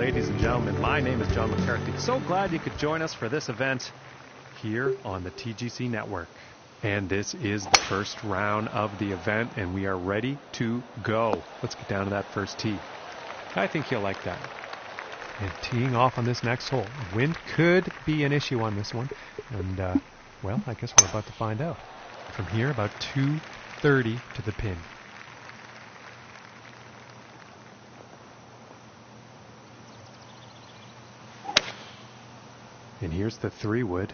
ladies and gentlemen. My name is John McCarthy. So glad you could join us for this event here on the TGC Network. And this is the first round of the event, and we are ready to go. Let's get down to that first tee. I think you'll like that. And teeing off on this next hole. Wind could be an issue on this one. And, well, I guess we're about to find out. From here, about 230 to the pin. And here's the 3-wood.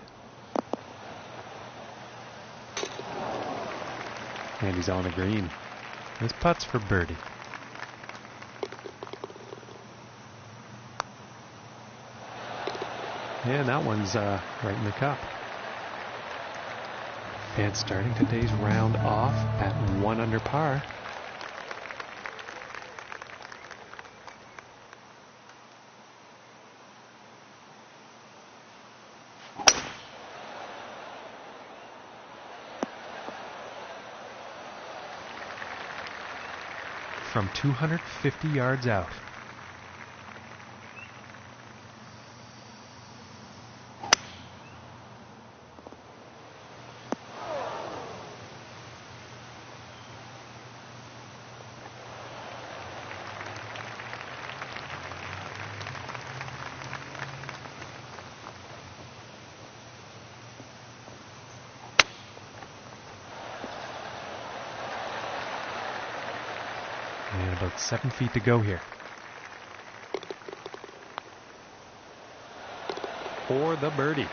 And he's on the green. This putt's for birdie. And that one's right in the cup. And starting today's round off at 1 under par. From 250 yards out. And about 7 feet to go here. For the birdie.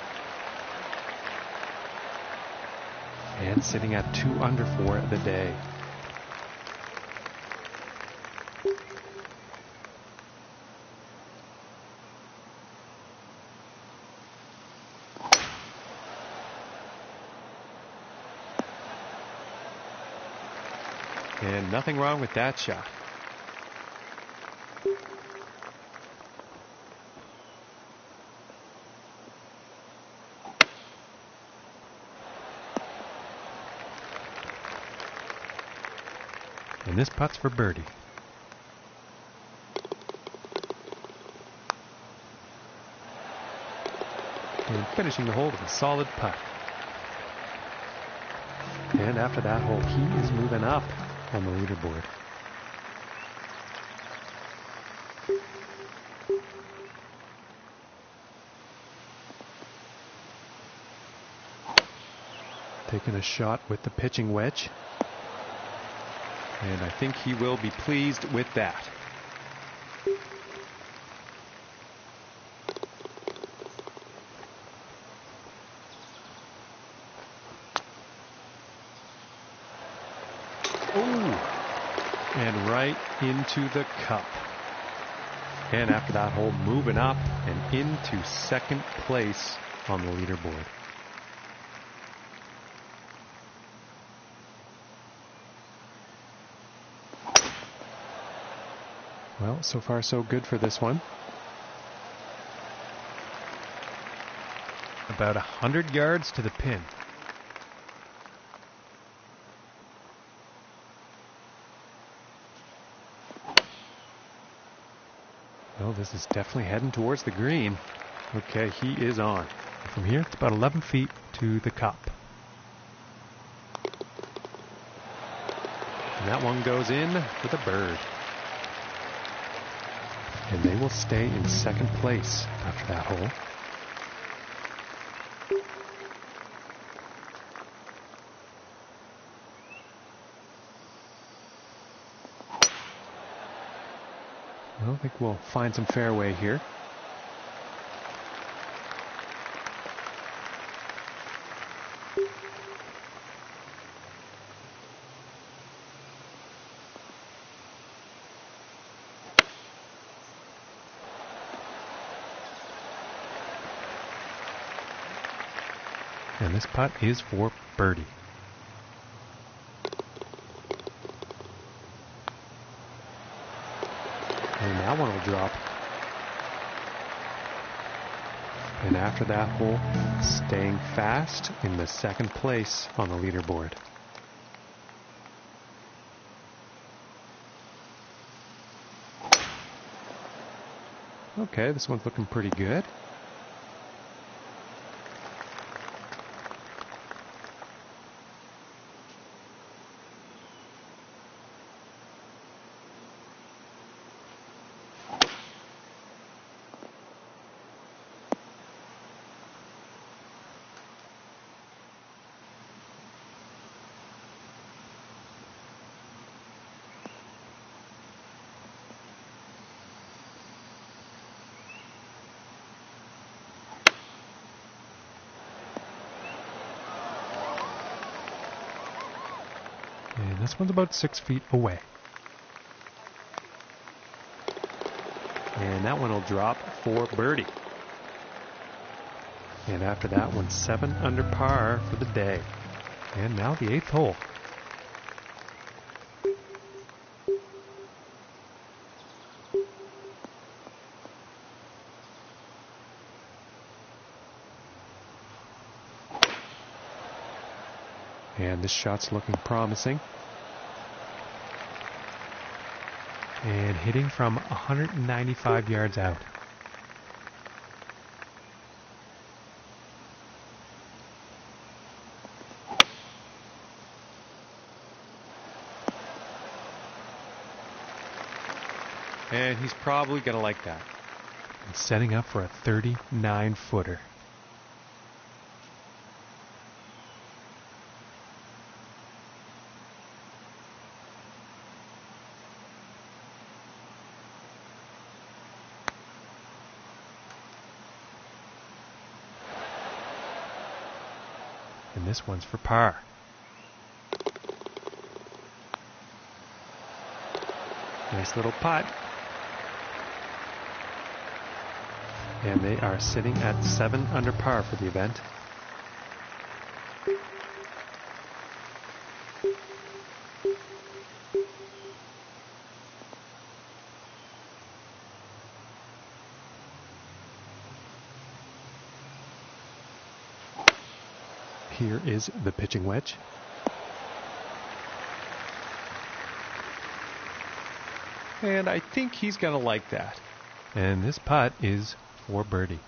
And sitting at 2 under for the day. And nothing wrong with that shot. And this putt's for birdie. And finishing the hole with a solid putt. And after that hole, he is moving up on the leaderboard. Taking a shot with the pitching wedge. And I think he will be pleased with that. And right into the cup. And after that hole, moving up and into second place on the leaderboard. Well, so far so good for this one. About 100 yards to the pin. Well, this is definitely heading towards the green. Okay, he is on. From here, it's about 11 feet to the cup. And that one goes in with a bird. And they will stay in second place after that hole. Well, I think we'll find some fairway here. And this putt is for birdie. And that one will drop. And after that hole, staying fast in the second place on the leaderboard. Okay, this one's looking pretty good. And this one's about 6 feet away. And that one will drop for birdie. And after that one, 7 under par for the day. And now the 8th hole. And this shot's looking promising. And hitting from 195 yards out. And he's probably going to like that. And setting up for a 39-footer. And this one's for par. Nice little putt. And they are sitting at 7 under par for the event. Here is the pitching wedge. And I think he's going to like that. And this putt is for birdie.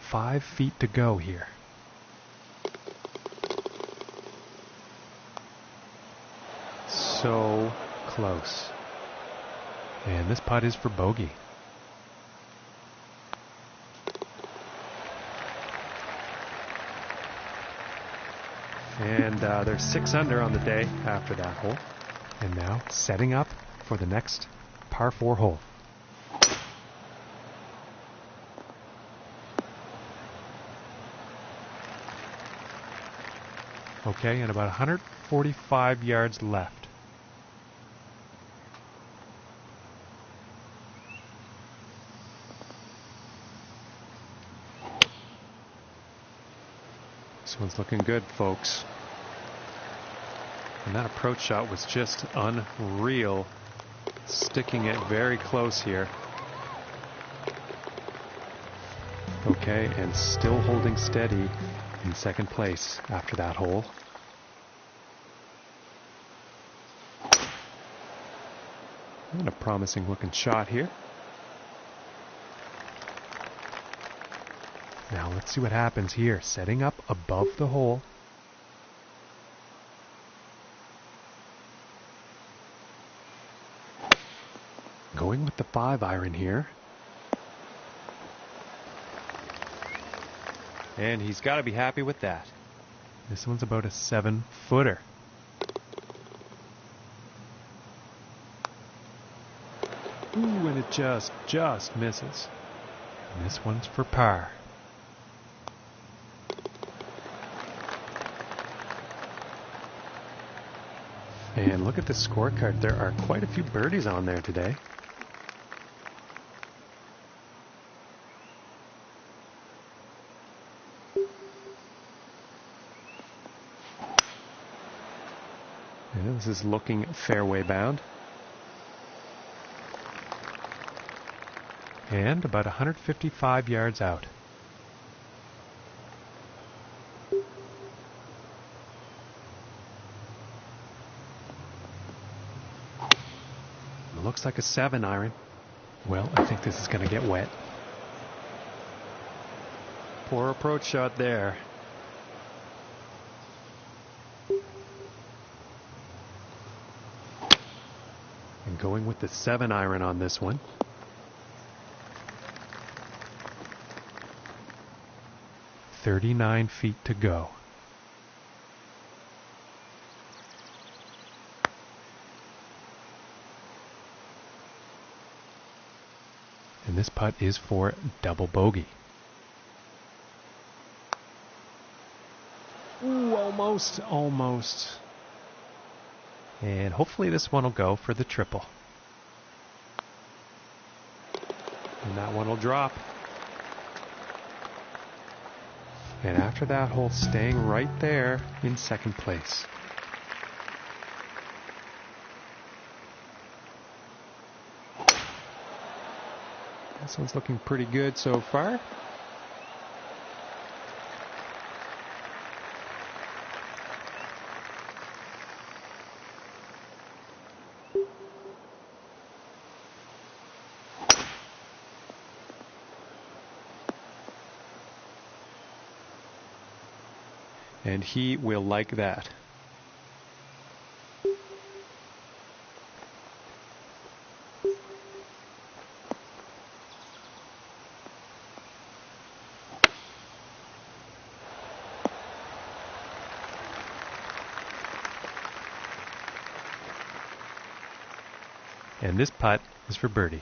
Five feet to go here. So close. And this putt is for bogey. And they're 6 under on the day after that hole. And now setting up for the next par 4 hole. Okay, and about 145 yards left. This one's looking good, folks. And that approach shot was just unreal. Sticking it very close here. Okay, and still holding steady in second place after that hole. And a promising looking shot here. Now let's see what happens here. Setting up above the hole. Going with the 5-iron here. And he's got to be happy with that. This one's about a 7-footer. Ooh, and it just misses. And this one's for par. And look at the scorecard. There are quite a few birdies on there today. And this is looking fairway bound. And about 155 yards out. Looks like a 7-iron. Well, I think this is going to get wet. Poor approach shot there. And going with the 7-iron on this one. "39 feet to go." And this putt is for double bogey. Ooh, almost. And hopefully this one will go for the triple. And that one will drop. And after that hole, staying right there in second place. This one's looking pretty good so far. And he will like that. And this putt is for birdie.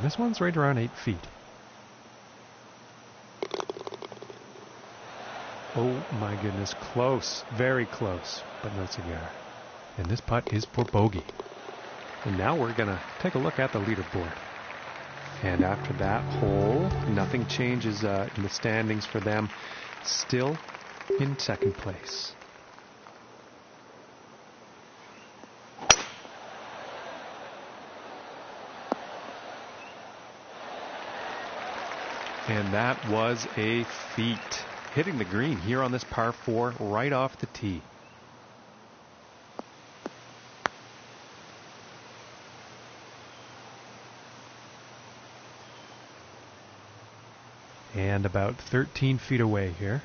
This one's right around 8 feet. Oh my goodness, close, very close, but no cigar. And this putt is for bogey. And now we're going to take a look at the leaderboard. And after that hole, nothing changes in the standings for them. Still in second place. And that was a feat. Hitting the green here on this par 4 right off the tee. And about 13 feet away here.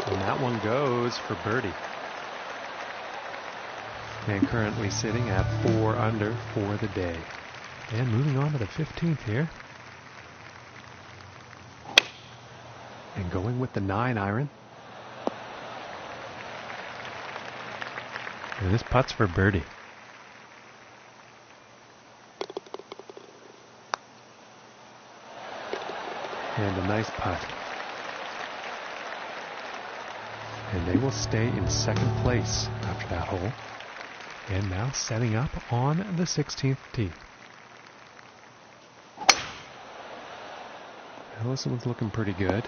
And that one goes for birdie. And currently sitting at 4 under for the day. And moving on to the 15th here. And going with the 9-iron. And this putt's for birdie. And a nice putt. And they will stay in second place after that hole. And now setting up on the 16th tee. Well, this one's looking pretty good.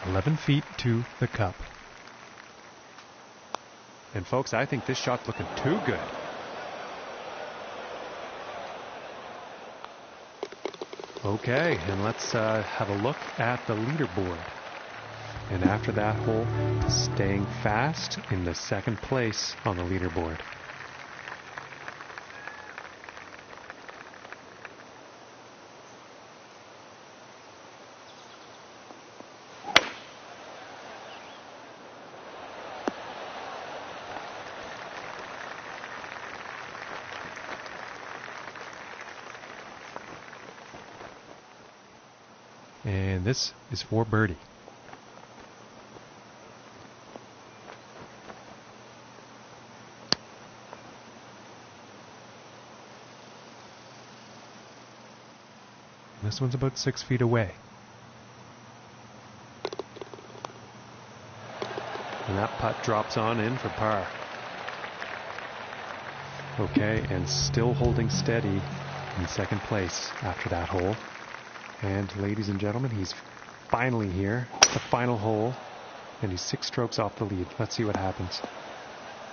"11 feet to the cup." And folks, I think this shot's looking too good. Okay, and let's have a look at the leaderboard. And after that hole, staying fast in the second place on the leaderboard. And this is for birdie. This one's about 6 feet away. And that putt drops on in for par. Okay, and still holding steady in second place after that hole. And ladies and gentlemen, he's finally here, the final hole, and he's 6 strokes off the lead. Let's see what happens.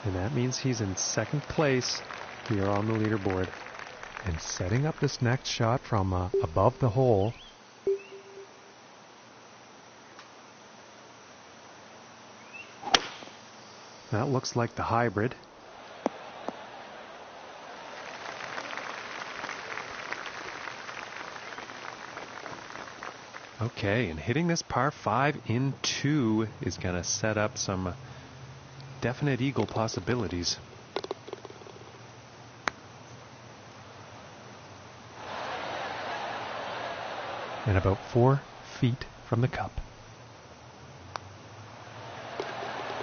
And that means he's in second place here on the leaderboard. And setting up this next shot from above the hole. That looks like the hybrid. Okay, and hitting this par 5 in 2 is going to set up some definite eagle possibilities. And about 4 feet from the cup.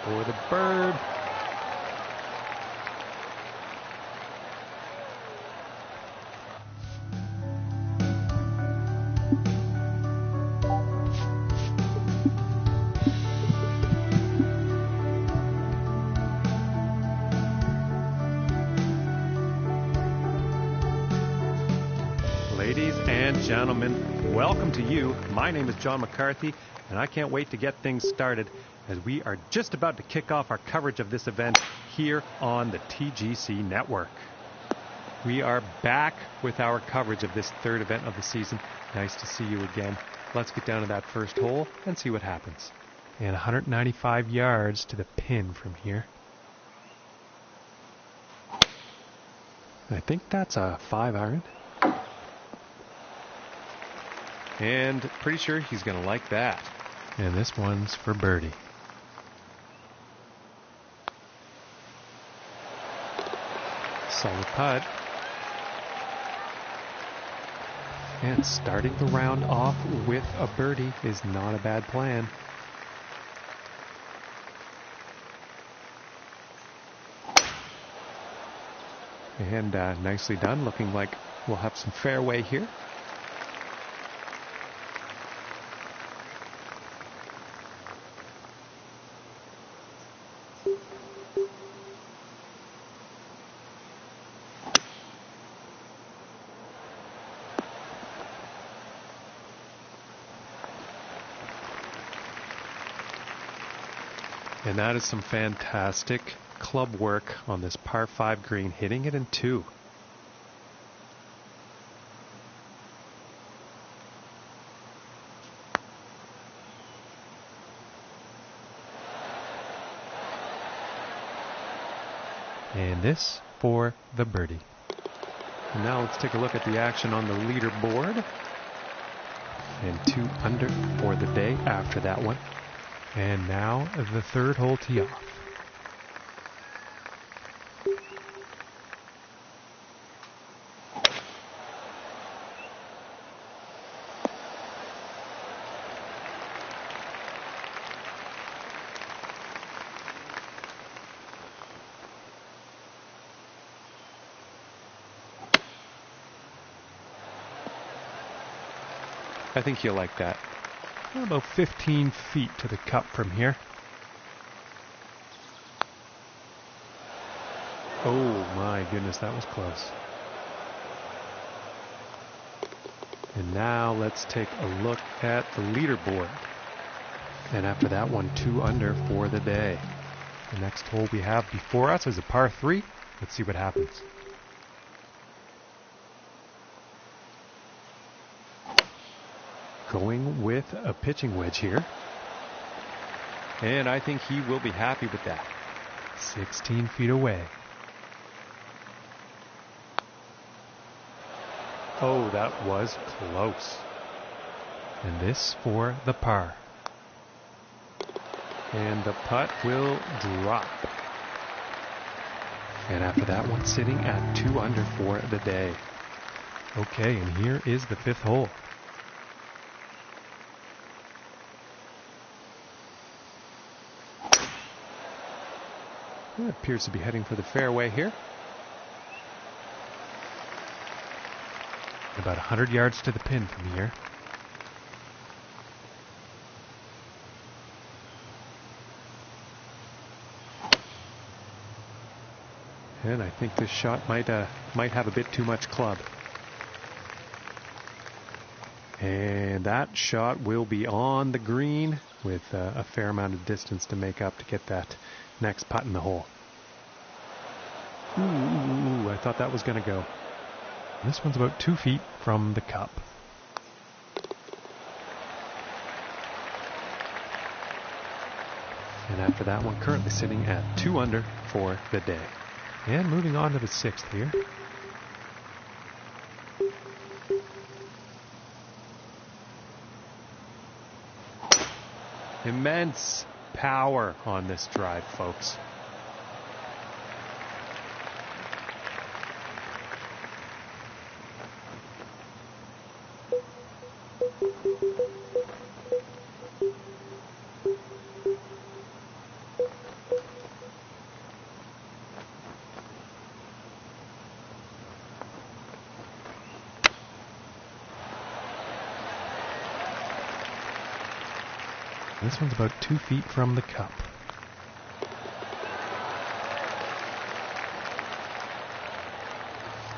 For the bird. Ladies and gentlemen, welcome to you. My name is John McCarthy, and I can't wait to get things started as we are just about to kick off our coverage of this event here on the TGC network. We are back with our coverage of this third event of the season. Nice to see you again. Let's get down to that first hole and see what happens. And 195 yards to the pin from here. I think that's a 5-iron. And pretty sure he's going to like that. And this one's for birdie. Solid putt. And starting the round off with a birdie is not a bad plan. And nicely done. Looking like we'll have some fairway here. And that is some fantastic club work on this par 5 green, hitting it in 2. And this for the birdie. And now let's take a look at the action on the leaderboard. And 2 under for the day after that one. And now the third hole tee off. I think you'll like that. About 15 feet to the cup from here. Oh my goodness, that was close. And now let's take a look at the leaderboard. And after that one, 2 under for the day. The next hole we have before us is a par 3. Let's see what happens. Going with a pitching wedge here. And I think he will be happy with that. 16 feet away. Oh, that was close. And this for the par. And the putt will drop. And after that one, sitting at 2 under for the day. Okay, and here is the 5th hole. It appears to be heading for the fairway here. About 100 yards to the pin from here. And I think this shot might have a bit too much club. And that shot will be on the green with a fair amount of distance to make up to get that next putt in the hole. Ooh, I thought that was going to go. This one's about 2 feet from the cup. And after that one, currently sitting at 2 under for the day. And moving on to the 6th here. Immense power on this drive, folks. This one's about 2 feet from the cup.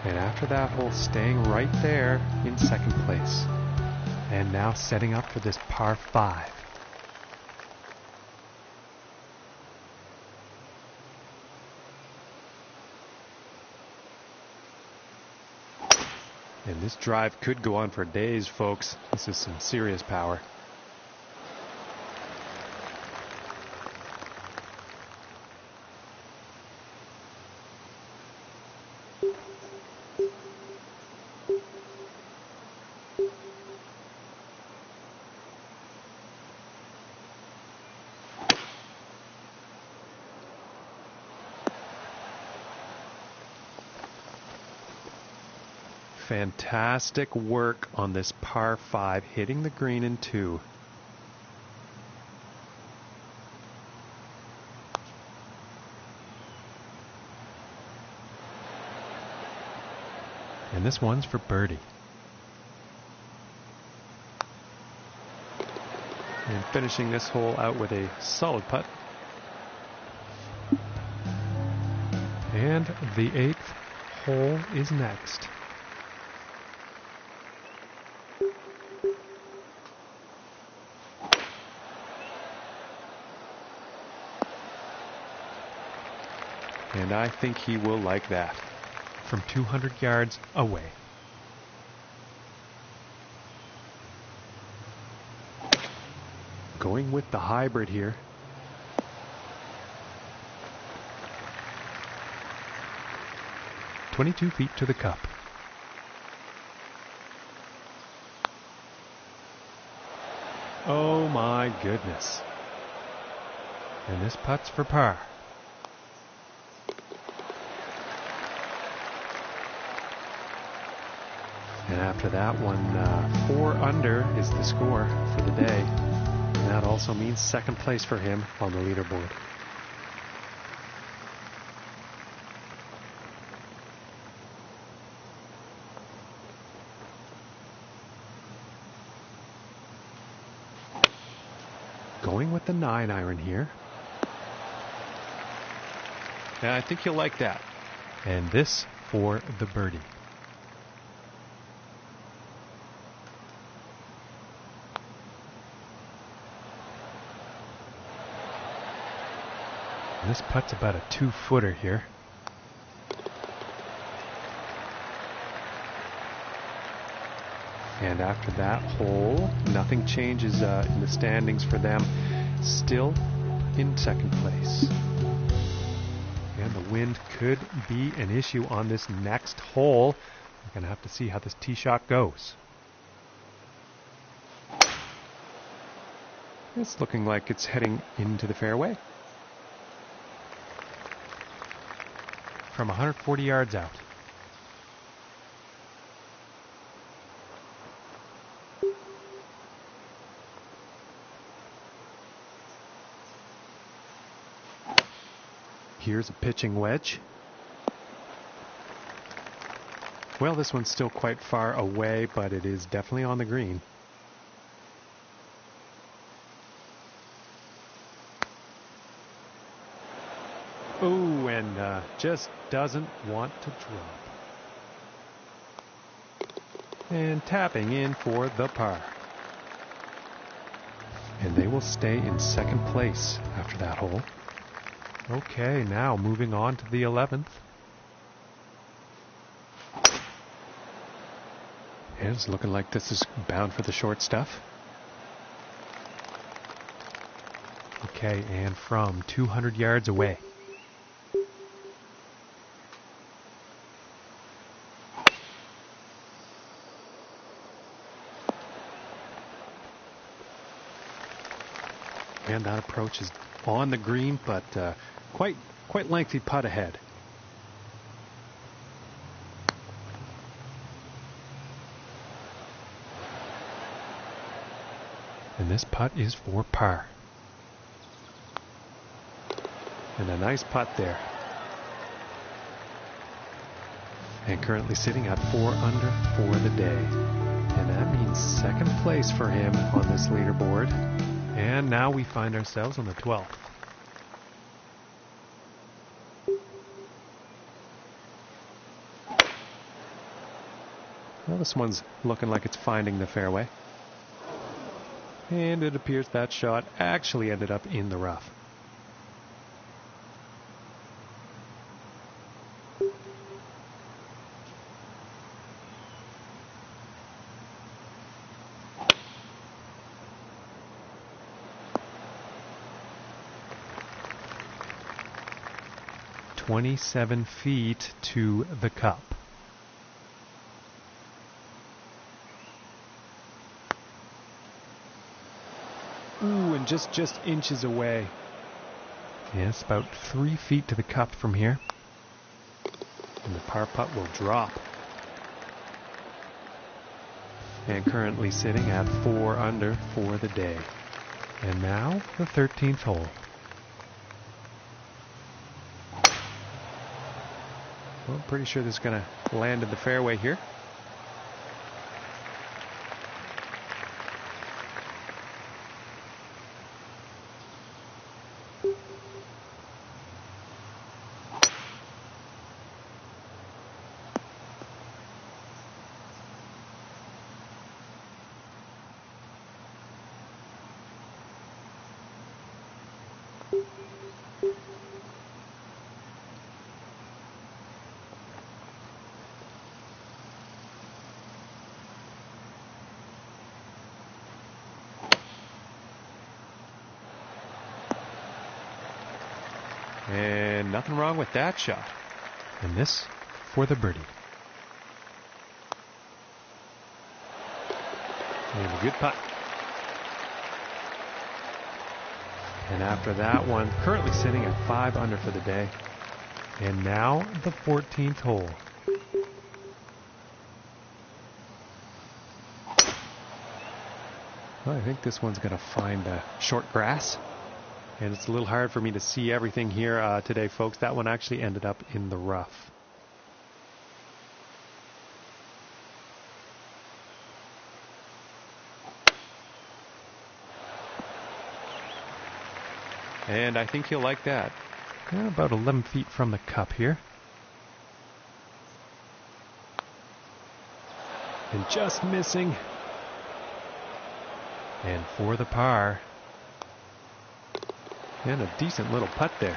And after that hole, staying right there in 2nd place. And now setting up for this par 5. And this drive could go on for days, folks. This is some serious power. Fantastic work on this par 5, hitting the green in 2. And this one's for birdie. And finishing this hole out with a solid putt. And the 8th hole is next. And I think he will like that. From 200 yards away. Going with the hybrid here. "22 feet to the cup. Oh my goodness. And this putt's for par. And after that one, 4 under is the score for the day. And that also means 2nd place for him on the leaderboard. Going with the 9-iron here. And I think you'll like that. And this for the birdie. This putt's about a 2-footer here. And after that hole, nothing changes in the standings for them. Still in 2nd place. And the wind could be an issue on this next hole. We're going to have to see how this tee shot goes. It's looking like it's heading into the fairway. From 140 yards out. Here's a pitching wedge. Well, this one's still quite far away, but it is definitely on the green. Oh, and just doesn't want to drop. And tapping in for the par. And they will stay in second place after that hole. Okay, now moving on to the 11th. And it's looking like this is bound for the short stuff. Okay, and from 200 yards away. And that approach is on the green, but quite lengthy putt ahead. And this putt is for par. And a nice putt there. And currently sitting at 4 under for the day. And that means second place for him on this leaderboard. And now we find ourselves on the 12th. Well, this one's looking like it's finding the fairway. And it appears that shot actually ended up in the rough. "27 feet to the cup." Ooh, and just inches away. Yes, about 3 feet to the cup from here. And the par putt will drop. And currently sitting at 4 under for the day. And now the 13th hole. Well, I'm pretty sure this is going to land in the fairway here. And nothing wrong with that shot. And this for the birdie. And a good putt. And after that one, currently sitting at 5 under for the day. And now the 14th hole. Well, I think this one's going to find short grass. And it's a little hard for me to see everything here today, folks. That one actually ended up in the rough. And I think he'll like that. Yeah, about 11 feet from the cup here. And just missing. And for the par. And a decent little putt there.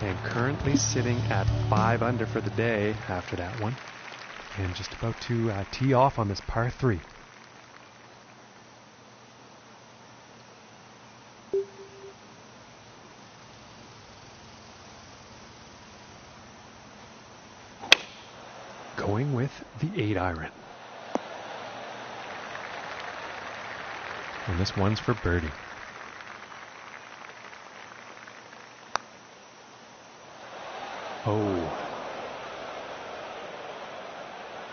And currently sitting at 5 under for the day after that one. And just about to tee off on this par 3. Going with the 8-iron. And this one's for birdie. Oh.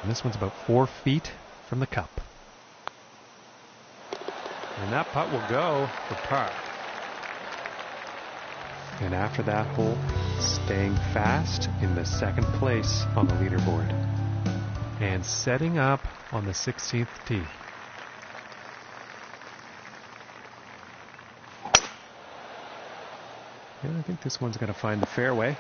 And this one's about 4 feet from the cup. And that putt will go for par. And after that hole, staying fast in the second place on the leaderboard. And setting up on the 16th tee. Yeah, I think this one's going to find the fairway.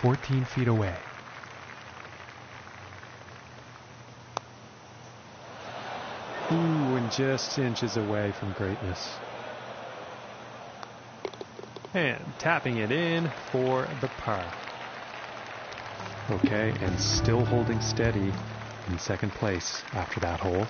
"14 feet away." Ooh, and just inches away from greatness. And tapping it in for the par. Okay, and still holding steady in second place after that hole.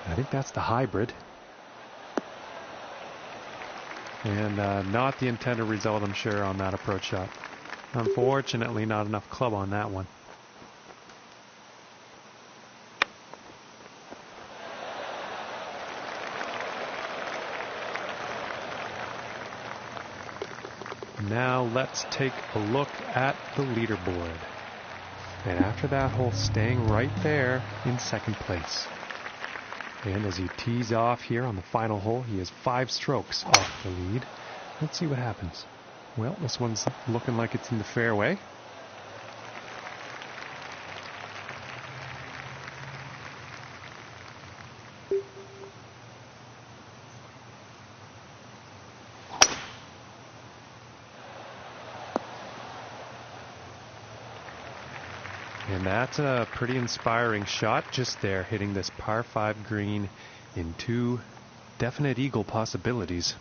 I think that's the hybrid. And not the intended result, I'm sure, on that approach shot. Unfortunately, not enough club on that one. Now let's take a look at the leaderboard. And after that hole, staying right there in second place. And as he tees off here on the final hole, he is 5 strokes off the lead. Let's see what happens. Well, this one's looking like it's in the fairway. And that's a pretty inspiring shot just there, hitting this par 5 green in 2 definite eagle possibilities.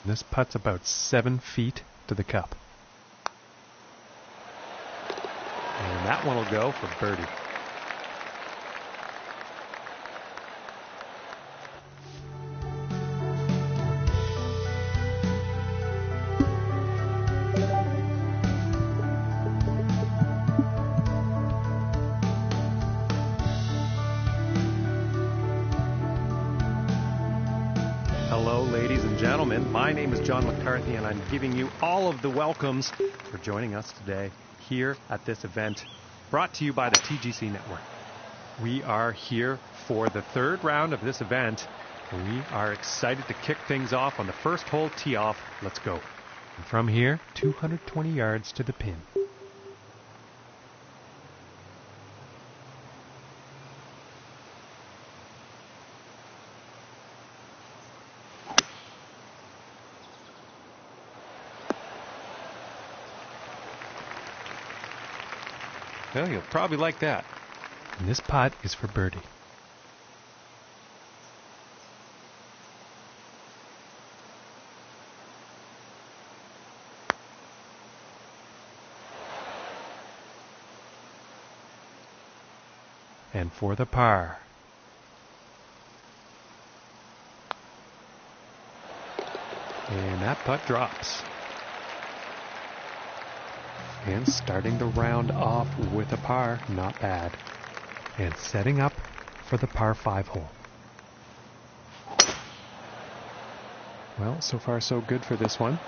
This putt's about 7 feet to the cup. And that one will go for birdie. Hello, ladies and gentlemen. My name is John McCarthy, and I'm giving you all of the welcomes for joining us today here at this event brought to you by the TGC Network. We are here for the 3rd round of this event, and we are excited to kick things off on the first hole tee off. Let's go. And from here, 220 yards to the pin. Well, you'll probably like that. And this putt is for birdie. And for the par. And that putt drops. And starting the round off with a par, not bad. And setting up for the par 5 hole. Well, so far so good for this one.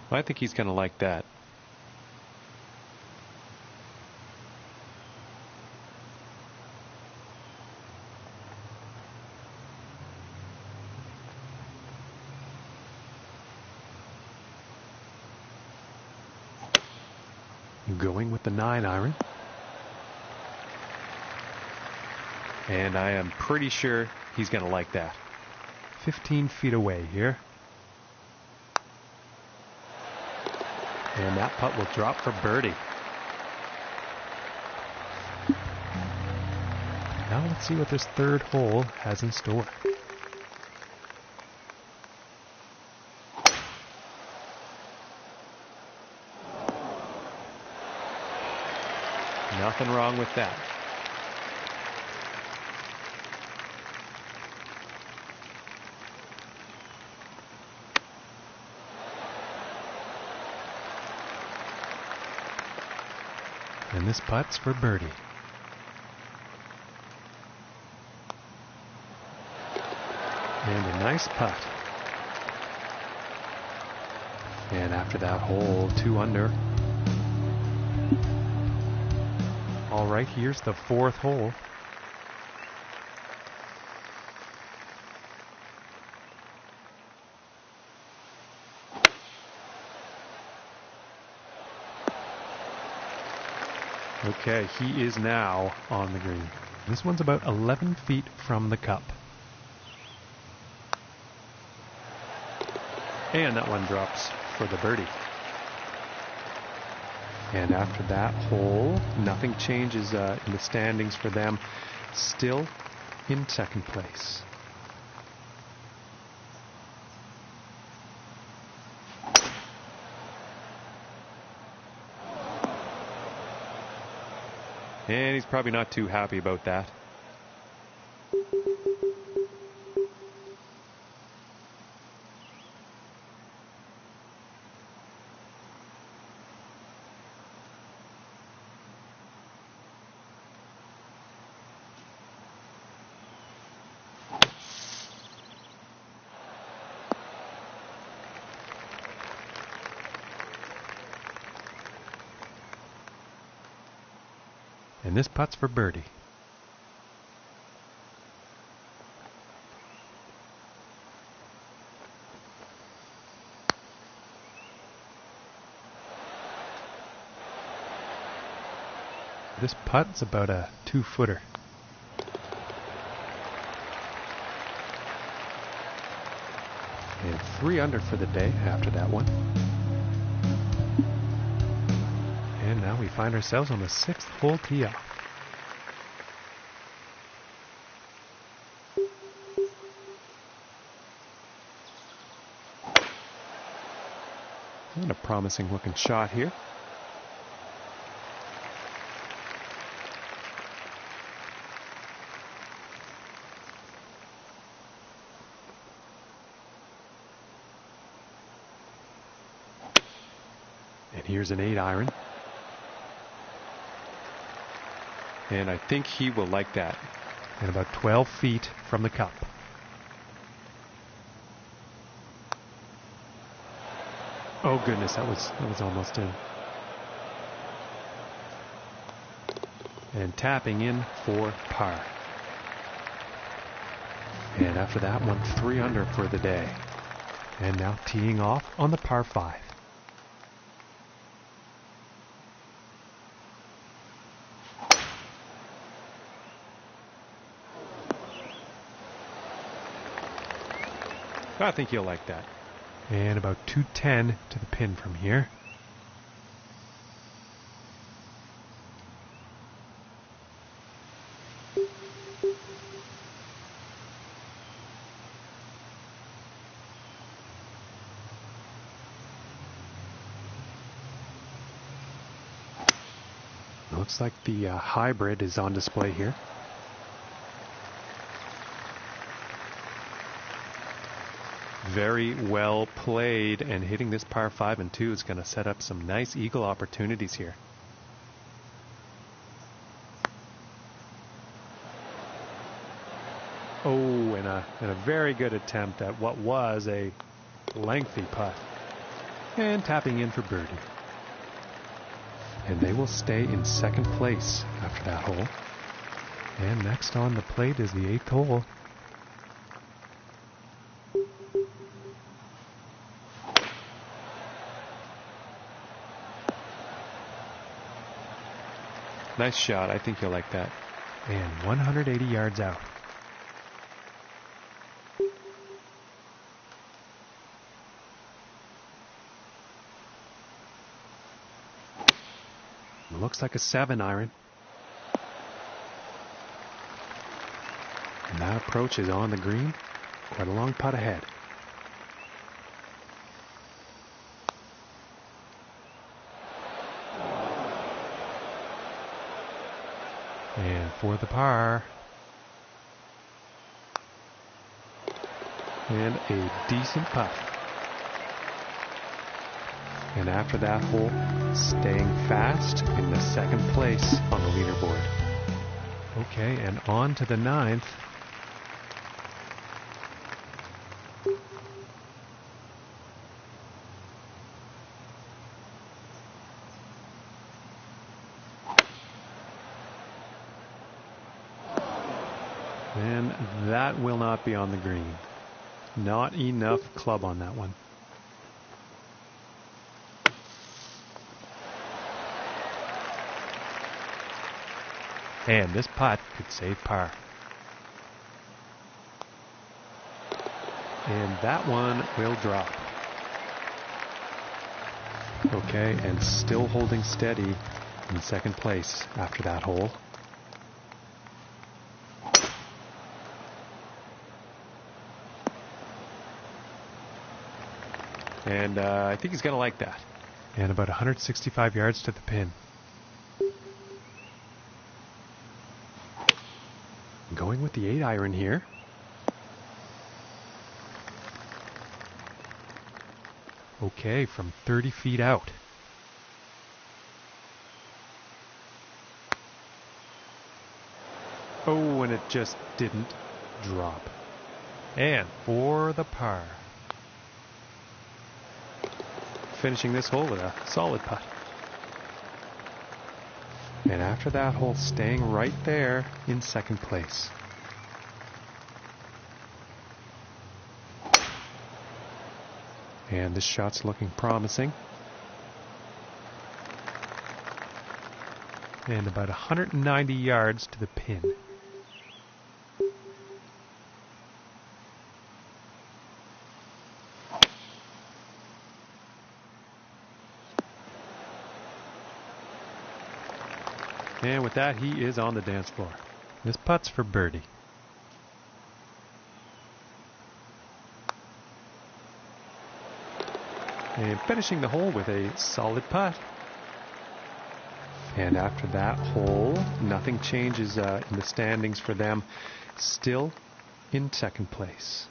I think he's going to like that. Going with the 9-iron. And I am pretty sure he's going to like that. 15 feet away here. And that putt will drop for birdie. Now let's see what this third hole has in store. Nothing wrong with that. And this putt's for birdie. And a nice putt. And after that hole, 2 under. All right, here's the 4th hole. Okay, he is now on the green. This one's about 11 feet from the cup. And that one drops for the birdie. And after that hole, nothing changes in the standings for them. Still in 2nd place. And he's probably not too happy about that. And this putt's for birdie. This putt's about a 2-footer. And 3 under for the day after that one. And now we find ourselves on the 6th hole tee off. And a promising looking shot here. And here's an 8-iron. And I think he will like that. And about 12 feet from the cup. Oh goodness, that was almost in. And tapping in for par. And after that one, 3 under for the day. And now teeing off on the par 5. I think you'll like that. And about 210 to the pin from here. Looks like the hybrid is on display here. Very well played, and hitting this par 5 and 2 is going to set up some nice eagle opportunities here. Oh, and a very good attempt at what was a lengthy putt. And tapping in for birdie. And they will stay in 2nd place after that hole. And next on the plate is the 8th hole. Nice shot. I think you'll like that. And 180 yards out. Looks like a 7-iron. And that approach is on the green. Quite a long putt ahead. And for the par. And a decent putt. And after that hole, staying fast in the second place on the leaderboard. Okay, and on to the 9th. And that will not be on the green. Not enough club on that one. And this putt could save par. And that one will drop. Okay, and still holding steady in second place after that hole. And I think he's going to like that. And about 165 yards to the pin. Going with the 8-iron here. Okay, from 30 feet out. Oh, and it just didn't drop. And for the par. Finishing this hole with a solid putt. And after that hole, staying right there in second place. And this shot's looking promising. And about 190 yards to the pin. And with that, he is on the dance floor. This putt's for birdie. And finishing the hole with a solid putt. And after that hole, nothing changes in the standings for them. Still in second place.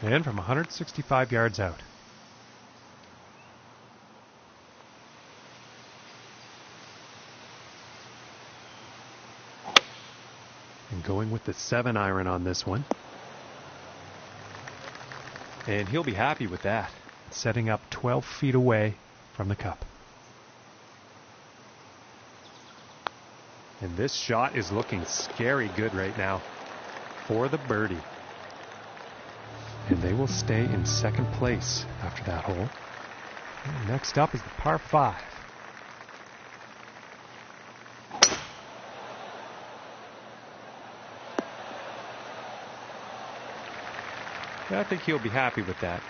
And from 165 yards out. And going with the 7-iron on this one. And he'll be happy with that. Setting up 12 feet away from the cup. And this shot is looking scary good right now for the birdie. And they will stay in second place after that hole. And next up is the par 5. I think he'll be happy with that.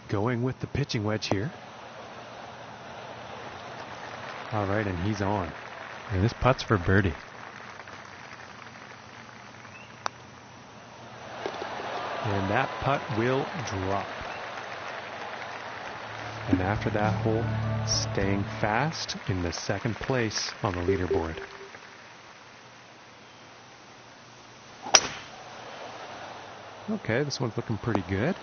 Going with the pitching wedge here. All right, and he's on. And this putt's for birdie. And that putt will drop. And after that hole, staying fast in the second place on the leaderboard. Okay, this one's looking pretty good.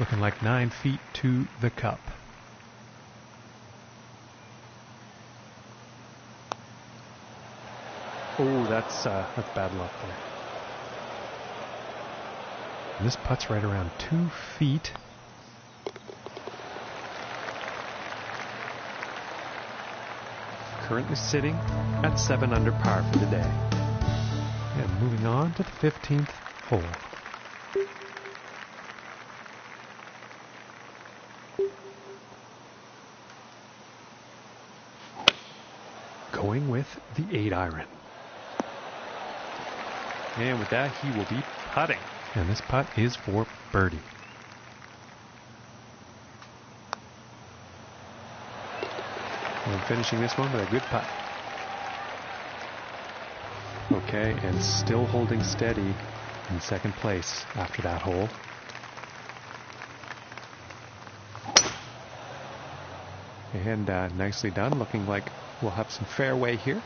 Looking like 9 feet to the cup. Oh, that's bad luck there. And this putt's right around 2 feet. Currently sitting at 7 under par for the day. And moving on to the 15th hole. Going with the 8-iron. And with that, he will be putting. And this putt is for birdie. And finishing this one with a good putt. Okay, and still holding steady in second place after that hole. And nicely done. Looking like we'll have some fairway here.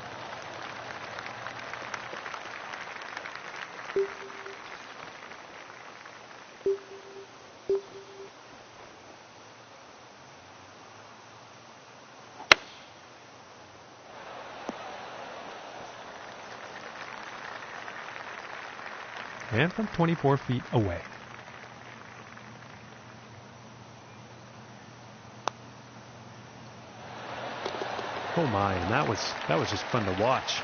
And from 24 feet away. Oh my, and that was just fun to watch.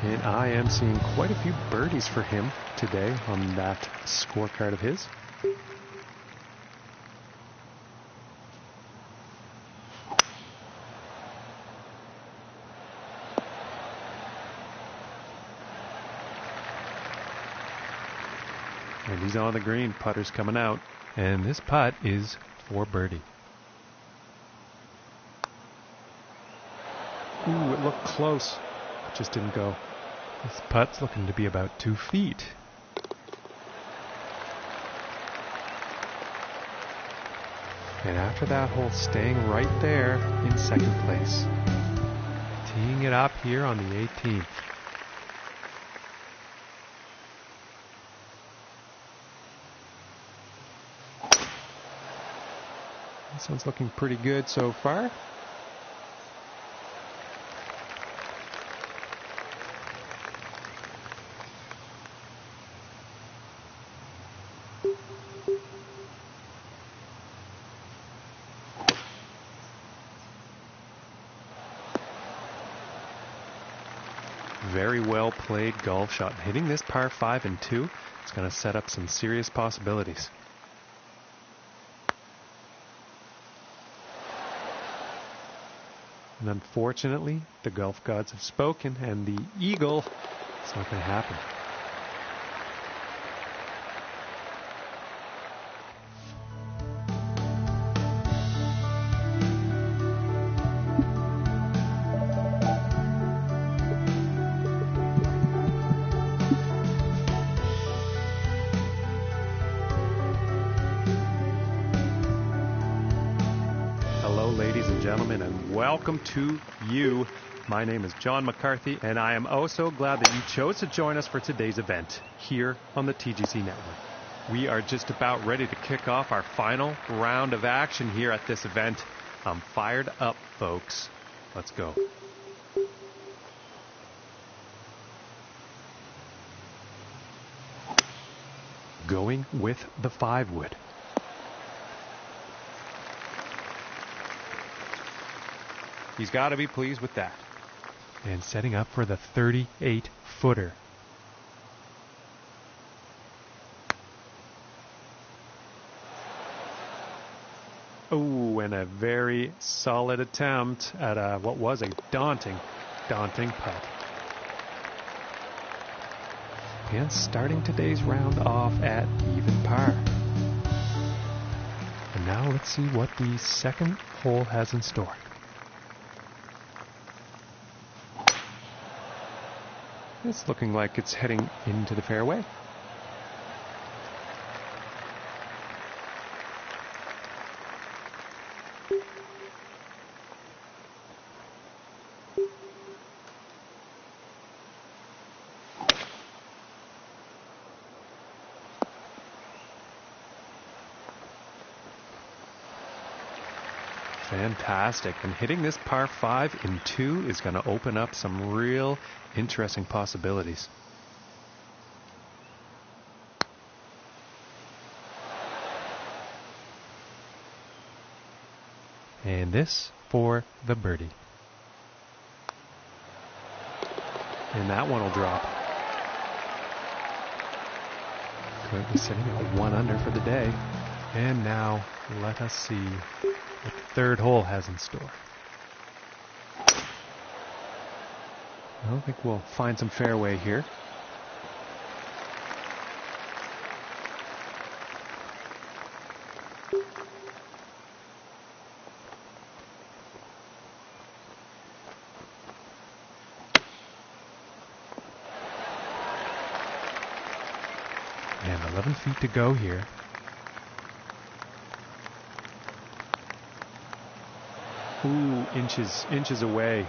And I am seeing quite a few birdies for him today on that scorecard of his. And he's on the green, putter's coming out. And this putt is for birdie. Ooh, it looked close. It just didn't go. This putt's looking to be about 2 feet. And after that hole, staying right there in second place. Teeing it up here on the 18th. This one's looking pretty good so far. Very well played golf shot. Hitting this par 5 and 2, it's going to set up some serious possibilities. And unfortunately, the golf gods have spoken, and the eagle, it's not going to happen. Ladies and gentlemen, and welcome to you. My name is John McCarthy, and I am oh so glad that you chose to join us for today's event here on the TGC Network. We are just about ready to kick off our final round of action here at this event. I'm fired up, folks. Let's go. Going with the 5-wood. He's got to be pleased with that. And setting up for the 38-footer. Oh, and a very solid attempt at what was a daunting putt. And starting today's round off at even par. And now let's see what the second hole has in store. It's looking like it's heading into the fairway. Fantastic. And hitting this par 5 in 2 is going to open up some real interesting possibilities. And this for the birdie. And that one will drop. Currently sitting at 1 under for the day. And now let us see what the third hole has in store. I don't think we'll find some fairway here. And 11 feet to go here. Ooh, inches away.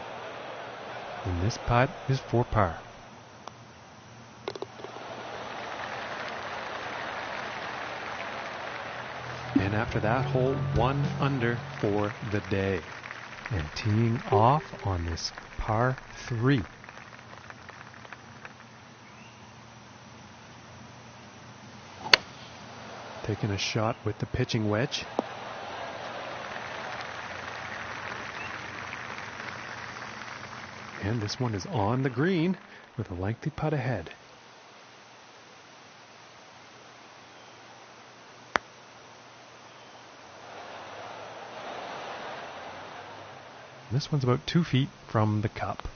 And this putt is for par. And after that hole, 1 under for the day. And teeing off on this par 3. Taking a shot with the pitching wedge. And this one is on the green with a lengthy putt ahead. This one's about 2 feet from the cup.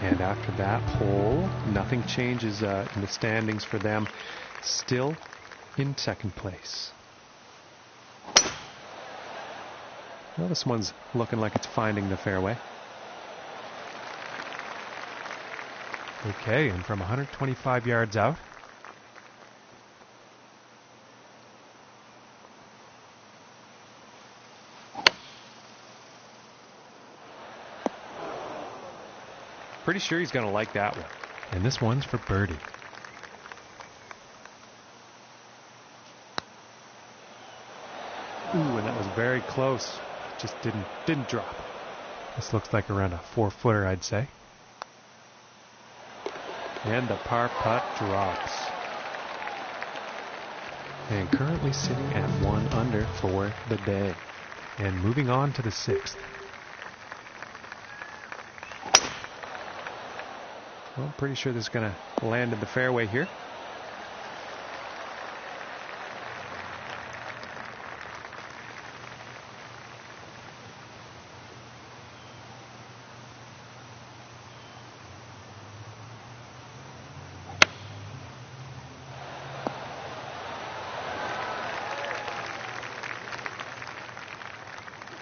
And after that hole, nothing changes in the standings for them. Still in second place. Well, this one's looking like it's finding the fairway. Okay, and from 125 yards out. Pretty sure he's going to like that one. And this one's for birdie. Ooh, and that was very close. Just didn't drop. This looks like around a 4-footer, I'd say. And the par putt drops. And currently sitting at 1 under for the day. And moving on to the 6th. Well, I'm pretty sure this is going to land in the fairway here.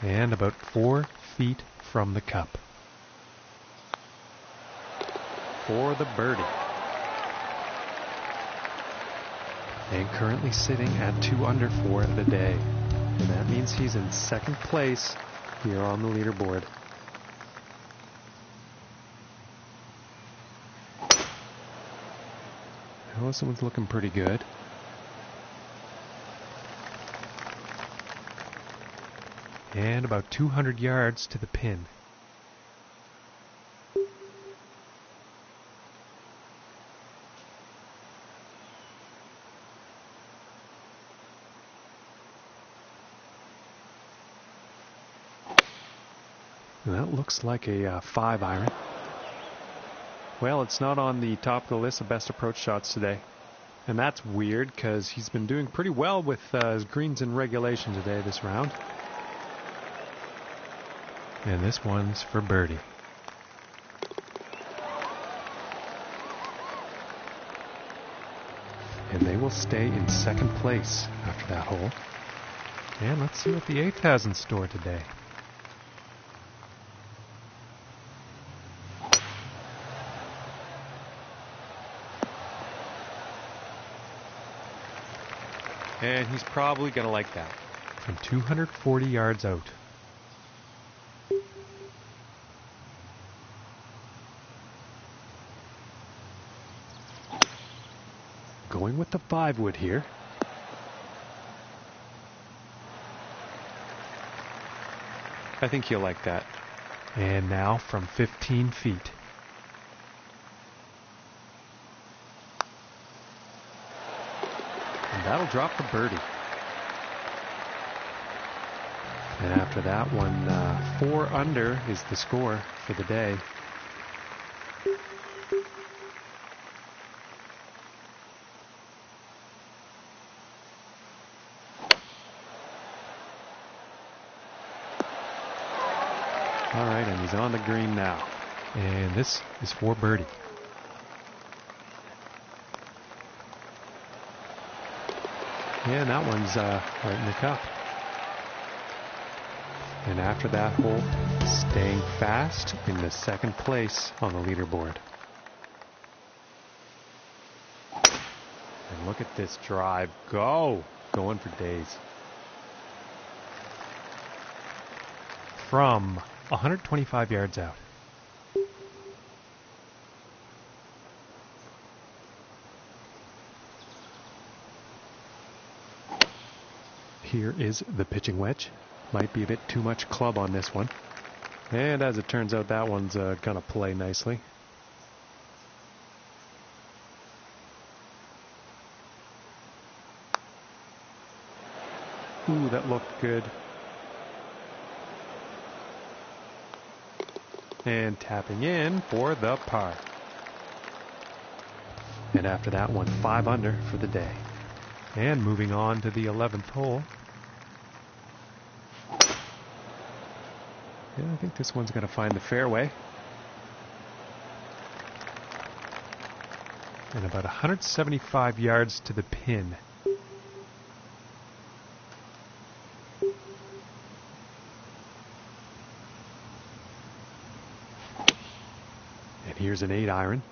And about 4 feet from the cup. For the birdie. And currently sitting at 2 under for the day. And that means he's in second place here on the leaderboard. Well, this one's looking pretty good. And about 200 yards to the pin. And that looks like a 5-iron. Well, it's not on the top of the list of best approach shots today. And that's weird because he's been doing pretty well with his greens in regulation today this round. And this one's for birdie. And they will stay in second place after that hole. And let's see what the 8th has in store today. And he's probably going to like that. From 240 yards out. Going with the 5-wood here. I think he'll like that. And now from 15 feet. And that'll drop for birdie. And after that one, 4 under is the score for the day. All right, and he's on the green now. And this is for birdie. And that one's right in the cup. And after that hole, staying fast in the second place on the leaderboard. And look at this drive go. Going for days. From 125 yards out. Here is the pitching wedge. Might be a bit too much club on this one. And as it turns out, that one's gonna play nicely. Ooh, that looked good. And tapping in for the par. And after that one, 5 under for the day. And moving on to the 11th hole. Yeah, I think this one's going to find the fairway. And about 175 yards to the pin. And here's an 8-iron.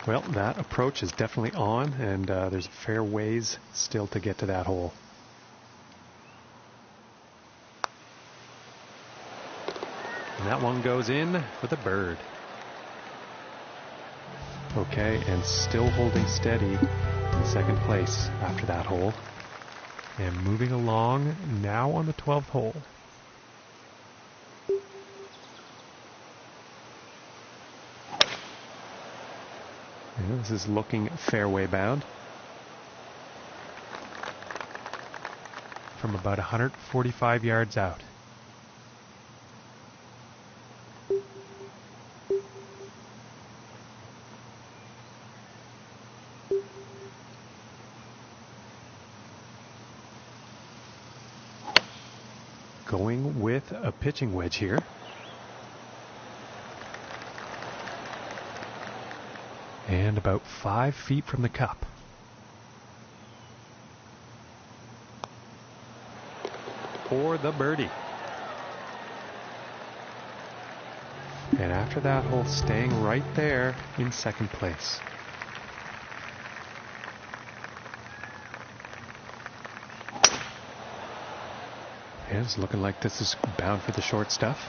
Well, that approach is definitely on, and there's a fair ways still to get to that hole. And that one goes in for the bird. Okay, and still holding steady in second place after that hole. And moving along now on the 12th hole. Yeah, this is looking fairway bound. From about 145 yards out. Going with a pitching wedge here. And about 5 feet from the cup. For the birdie. And after that hole, staying right there in second place. And it's looking like this is bound for the short stuff.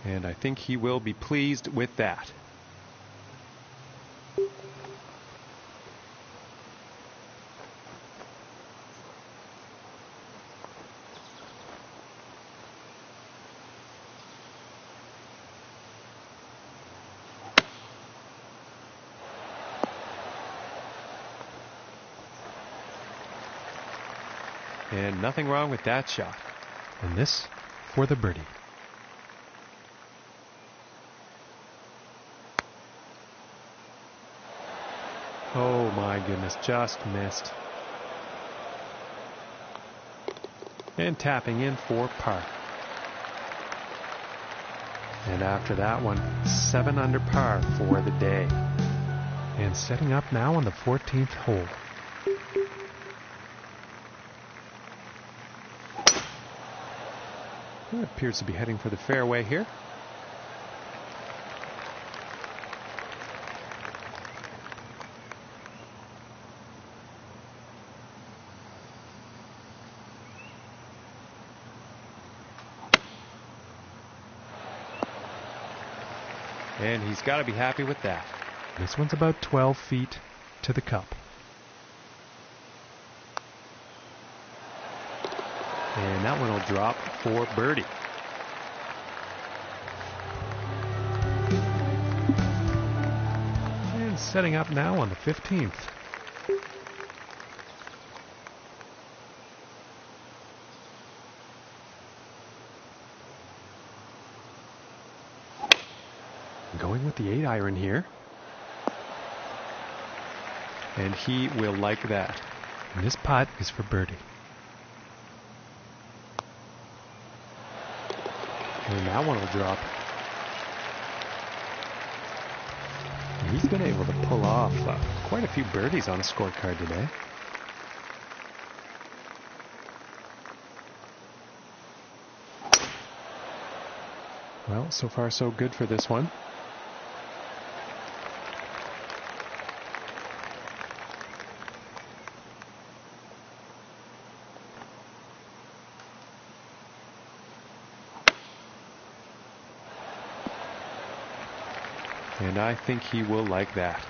And I think he will be pleased with that. And nothing wrong with that shot. And this for the birdie. Oh my goodness, just missed. And tapping in for par. And after that one, 7 under par for the day. And setting up now on the 14th hole. It appears to be heading for the fairway here. And he's got to be happy with that. This one's about 12 feet to the cup. And that one will drop for birdie. And setting up now on the 15th. Going with the 8-iron here. And he will like that. And this putt is for birdie. And that one will drop. And he's been able to pull off quite a few birdies on a scorecard today. Well, so far so good for this one. And I think he will like that.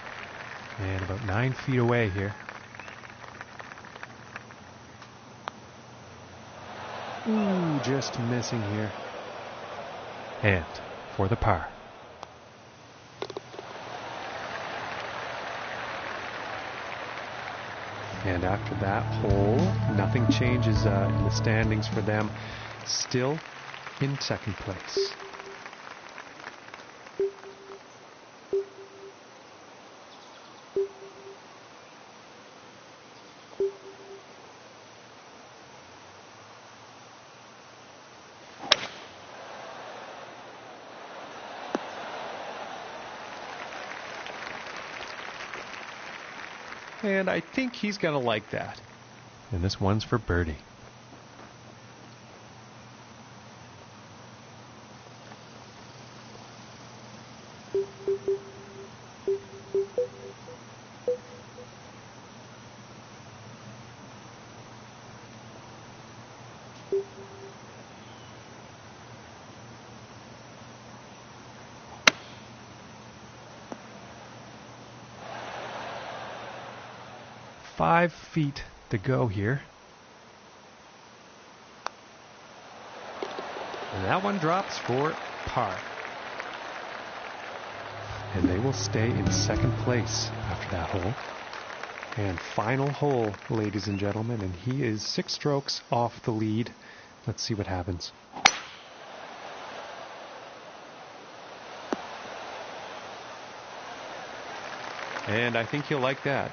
And about 9 feet away here. Ooh, just missing here. And for the par. And after that hole, nothing changes in the standings for them. Still in second place. And I think he's going to like that. And this one's for birdie. Five feet to go here. And that one drops for par. And they will stay in second place after that hole. And final hole, ladies and gentlemen, and he is 6 strokes off the lead. Let's see what happens. And I think he'll like that.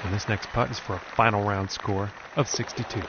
And this next putt is for a final round score of 62.